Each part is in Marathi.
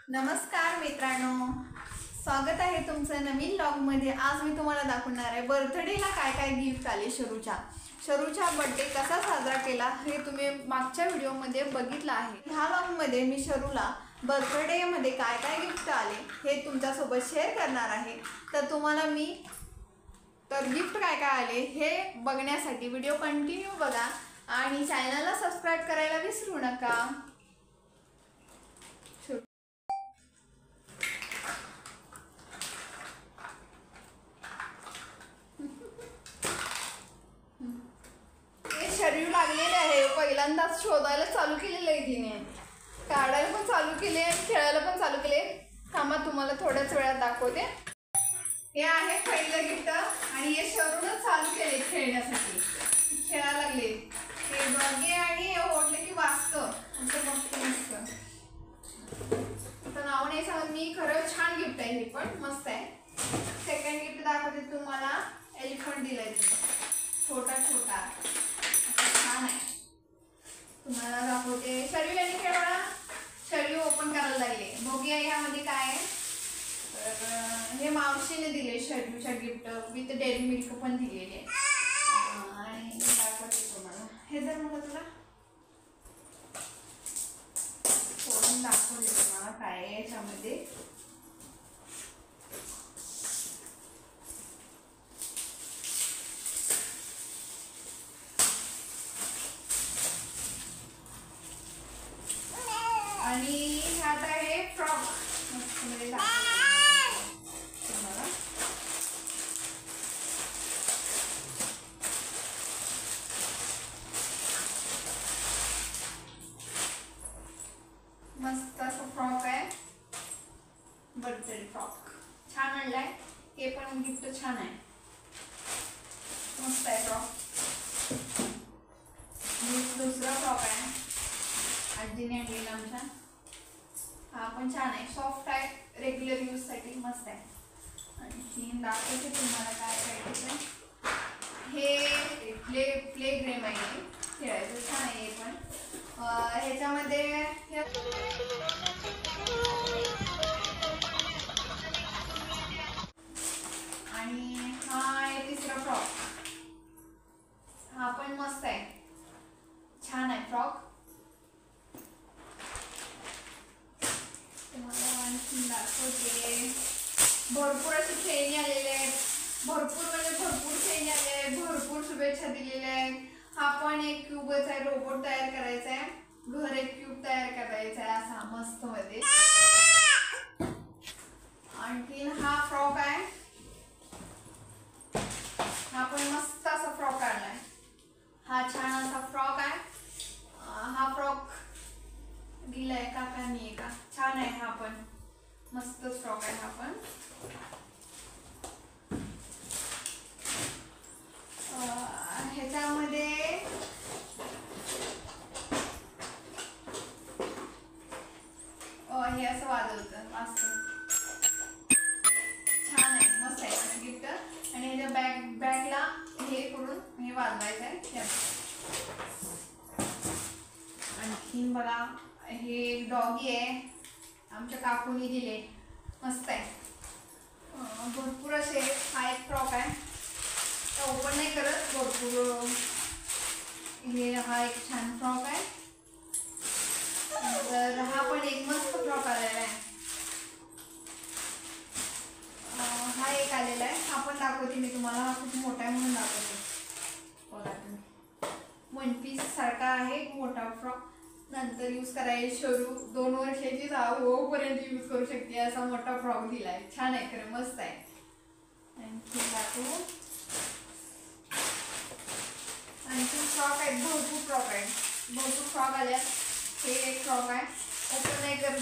नमस्कार मित्रांनो, स्वागत आहे तुमचं नवीन व्लॉगमध्ये। आज मी तुम्हाला दाखवणार आहे बर्थडेला काय काय गिफ्ट आले। शरूचा बर्थडे कसा साजरा केला हे तुम्ही मागच्या व्हिडिओमध्ये बघितलं आहे। ह्या व्लॉगमध्ये मी शरूला बर्थडेमध्ये काय काय गिफ्ट आले हे तुमच्यासोबत शेअर करणार आहे। तर तुम्हाला मी गिफ्ट काय काय आले हे बघण्यासाठी व्हिडिओ कंटिन्यू बघा आणि चॅनलला सबस्क्राइब करायला विसरू नका। शरीर लागलेले आहे, पहिल्यांदाच शोधायला चालू केलेलं आहे तिने, काढायला पण चालू केले आणि खेळायला पण चालू केले। थांबा तुम्हाला थोड्याच वेळात दाखवते। हे आहे पहिलं गिफ्ट आणि हे शरूनच चालू केले खेळण्यासाठी, खेळायला लागले। हे बघे आणि हे ओढले की वाजतं असं मस्त मस्त। तर नाव नाही सांगत मी, खरं छान गिफ्ट आहे, हे पण मस्त आहे। सेकंड गिफ्ट दाखवते तुम्हाला, एलिफंट दिलाय छोटा छोटा, छान आहे, तुम्हाला दाखवते। शरीर आणि खेळा, शरीर ओपन करायला लागले। बघूया यामध्ये काय आहे। तर हे मावशीने दिले शरीरच्या गिफ्ट, विथ डेअरी मिल्क पण दिलेले आणि दाखवते तुम्हाला। हे जर मला तुला फोडून दाखवते तुम्हाला काय आहे याच्यामध्ये। आणि ह्यात आहे फ्रॉक, मस्त असं फ्रॉक आहे, बर्थडे फ्रॉक छान आणलाय। हे पण गिफ्ट छान आहे, मस्त आहे फ्रॉक। दुसरा फ्रॉक आहे, आजीने आणलेला आमच्या, हा पण छान आहे, सॉफ्ट आहे, रेग्युलर यूज साठी मस्त आहे। आणखी दाखवते तुम्हाला काय काय हे प्ले गेम आहे, खेळायचं छान आहे हे पण। ह्याच्यामध्ये आणि हा आहे तिसरा फ्रॉक, हा पण मस्त आहे, छान आहे फ्रॉक। तुम्हाला आणखी दाखवते, भरपूर असे खेळणी आलेले आहेत, भरपूर म्हणजे भरपूर खेळणी आले आहेत, भरपूर शुभेच्छा दिलेल्या आहेत। हा पण एक क्यूबच आहे, रोबोट तयार करायचा आहे, घर एक क्यूब तयार करायचा आहे असा मस्त मध्ये। आणखी हा फ्रॉक आहे, हा पण मस्त असा फ्रॉक आणलाय, हा छान असा फ्रॉक आहे। हा फ्रॉक दिलाय काकांनी का, छान आहे, हा पण मस्त फ्रॉक आहे हा पण। ह्याच्यामध्ये हे असं वाजवतं छान आहे, मस्त आहे असं गिफ्ट। आणि ह्याच्या बॅगला हे करून हे वाजवायचं आहे। आणखीन बघा, हे डॉगी आहे, आमच्या काकूनी दिले, मस्त आहे। भरपूर असे, हा एक फ्रॉक आहे, ओपन नाही करत, भरपूर हे, हा एक छान फ्रॉक आहे। तर हा पण एक मस्त फ्रॉक आलेला आहे, हा एक आलेला आहे, हा पण दाखवते मी तुम्हाला, हा खूप मोठा आहे म्हणून दाखवते बघा तुम्ही। वन पीस सारखा आहे, मोठा फ्रॉक, नंतर यूज करायला शरू 2 वर्षाची होईपर्यंत यूज करू शकते असा मोठा फ्रॉक दिलाय, छान आहे, खरं मस्त आहे। आणखी दाखवू, आणखी फ्रॉक आहेत, भरपूर फ्रॉक आहेत, भरपूर फ्रॉक आल्या। हे एक फ्रॉक आहे, ओपन नाही करत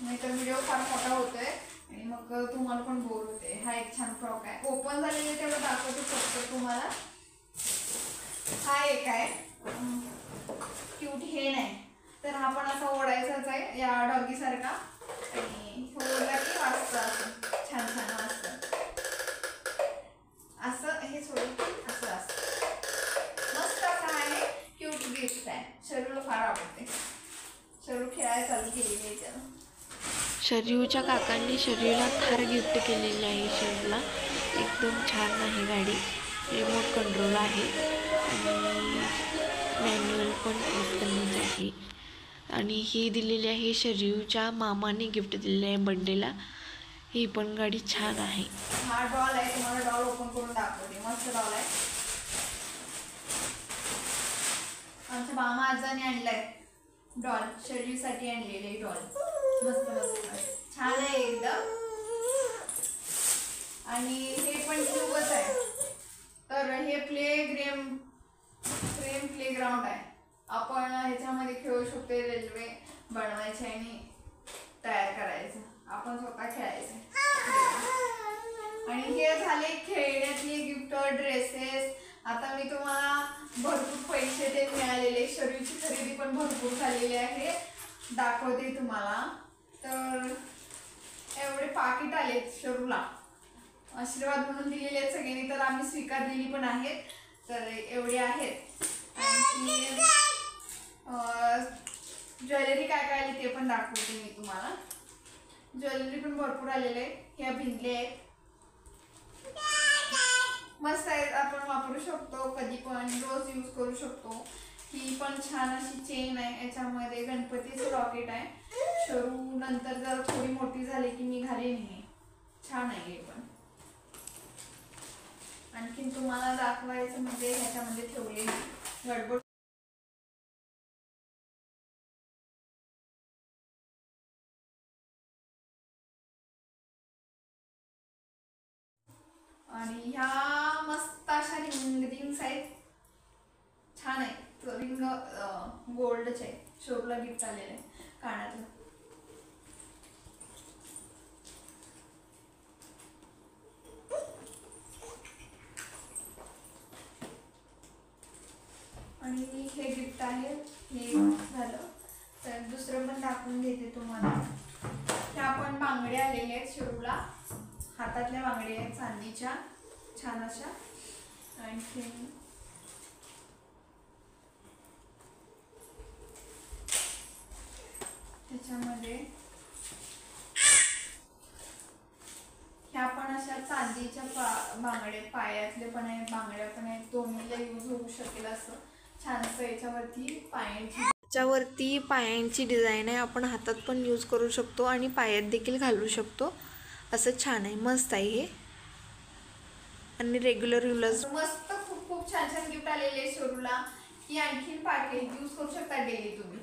नाहीतर व्हिडिओ फार मोठा होतोय आणि मग तुम्हाला पण बोर होते। हा एक छान फ्रॉक आहे, ओपन झालेले तेवढं दाखवतो फक्त तुम्हाला। हा एक आहे क्यूट हेन आहे, तर हा पण असा ओढायचाच आहे या डॉगी सारखा, आणि ओढला की वाजतं असं छान छान वाजतं असं, हे सोडून असं असतं, मस्त असं आहे, क्यूट गिफ्ट आहे, शरूला फार आवडते। शरू खेळायला चालू केलेली आहे त्याला। शर्यूच्या काकांनी शर्यूला थार गिफ्ट केलेली आहे. शर्यूला एकदम छान आहे गाडी. रिमोट कंट्रोल आहे आणि मॅन्युअल पण मस्त आहे. आणि ही दिलेली आहे शर्यूच्या मामाने गिफ्ट दिलेली आहे बर्थडेला. ही पण गाडी छान आहे. हा डॉल आहे, तुम्हाला डॉल ओपन करून दाखवते. मस्त डॉल आहे. आमच्या मामा आजाने आणलाय डॉल, शर्यूसाठी आणलेले डॉल. मस्त मस्त छान आहे एकदम. आणि हे पण क्यूबच आहे. तर हे प्लेग्राऊंड आहे. आपण ह्याच्यामध्ये खेळू शकतो. रेल्वे बनवायचे आणि तयार करायचं, आपण स्वतः खेळायचं. आणि हे झाले खेळण्यातले गिफ्ट, ड्रेसेस. आता मी तुम्हाला भरपूर पैसे ते मिळालेले, शर्यूची खरेदी पण भरपूर झालेली आहे, दाखवते तुम्हाला. तर एवढे पाकिट आलेत शर्यूला, आशीर्वाद म्हणून दिलेले आहेत सगळ्यांनी, तर आम्ही स्वीकारलेली पण आहेत. तर एवढे आहेत. आणि ज्वेलरी काय काय आली ते पण दाखवते मी तुम्हाला. ज्वेलरी पण भरपूर आलेले आहे. ह्या भिंगले आहेत, मस्त आहेत, आपण वापरू शकतो कधी पण, रोज यूज करू शकतो. ही पण छान अशी चेन आहे, याच्यामध्ये गणपतीचं रॉकेट आहे. शरू नंतर जर थोडी मोठी झाली की मी घालेन. हे छान आहे. हे पण आणखीन तुम्हाला दाखवायचं म्हणजे ह्याच्यामध्ये ठेवले गडबड. आणि ह्या मस्त अशा रिंग्स आहेत, छान आहे. रिंग गोल्डच आहे, शोरूला गिफ्ट आलेलं आहे कानातलं. आणि हे गिफ्ट आहे. हे झालं. तर दुसरं पण दाखवून देते तुम्हाला. ह्या पण बांगड्या आलेल्या आहेत शोरूला, हातातल्या बांगड्या आहेत चांदीच्या, छान अशा. आणखी त्याच्यामध्ये ह्या पण अशा चांदीच्या बांगड्या, पायातले पण आहेत, बांगड्या पण आहेत, दोन्हीला यूज होऊ शकेल असं छानसं. याच्यावरती पायांची डिझाईन आहे, आपण हातात पण यूज करू शकतो आणि पायात देखील घालू शकतो. असं छान आहे, मस्त आहे हे. आणि रेग्युलर यूज मस्त खूप खूप छान छान गिफ्ट आलेले शोरूला. की आणखीन पाकिट यूज करू शकता डेली तुम्ही.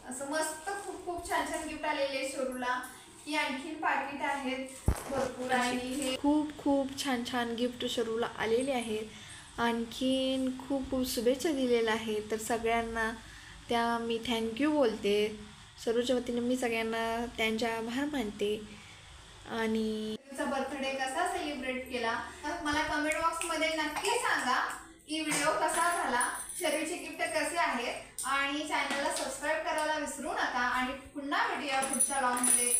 असं मस्त खूप खूप छान छान गिफ्ट आलेले शोरूला. की आणखीन पाकिट आहेत भरपूर. आणि हे खूप खूप छान छान गिफ्ट शोरूला आलेले आहेत. आणखीन खूप खूप शुभेच्छा दिलेल्या आहेत. तर सगळ्यांना त्या मी थँक्यू बोलते. शरूच्या वतीने मी सगळ्यांना त्यांचे आभार मानते. आणि तुमचा बर्थडे कसा सेलिब्रेट केला मला कमेंट बॉक्समध्ये नक्की सांगा. की व्हिडिओ कसा झाला, शर्यूचे गिफ्ट कसे आहेत. आणि चॅनलला सबस्क्राईब करायला विसरू नका. आणि पुन्हा भेटूया पुढच्या व्लॉगमध्ये.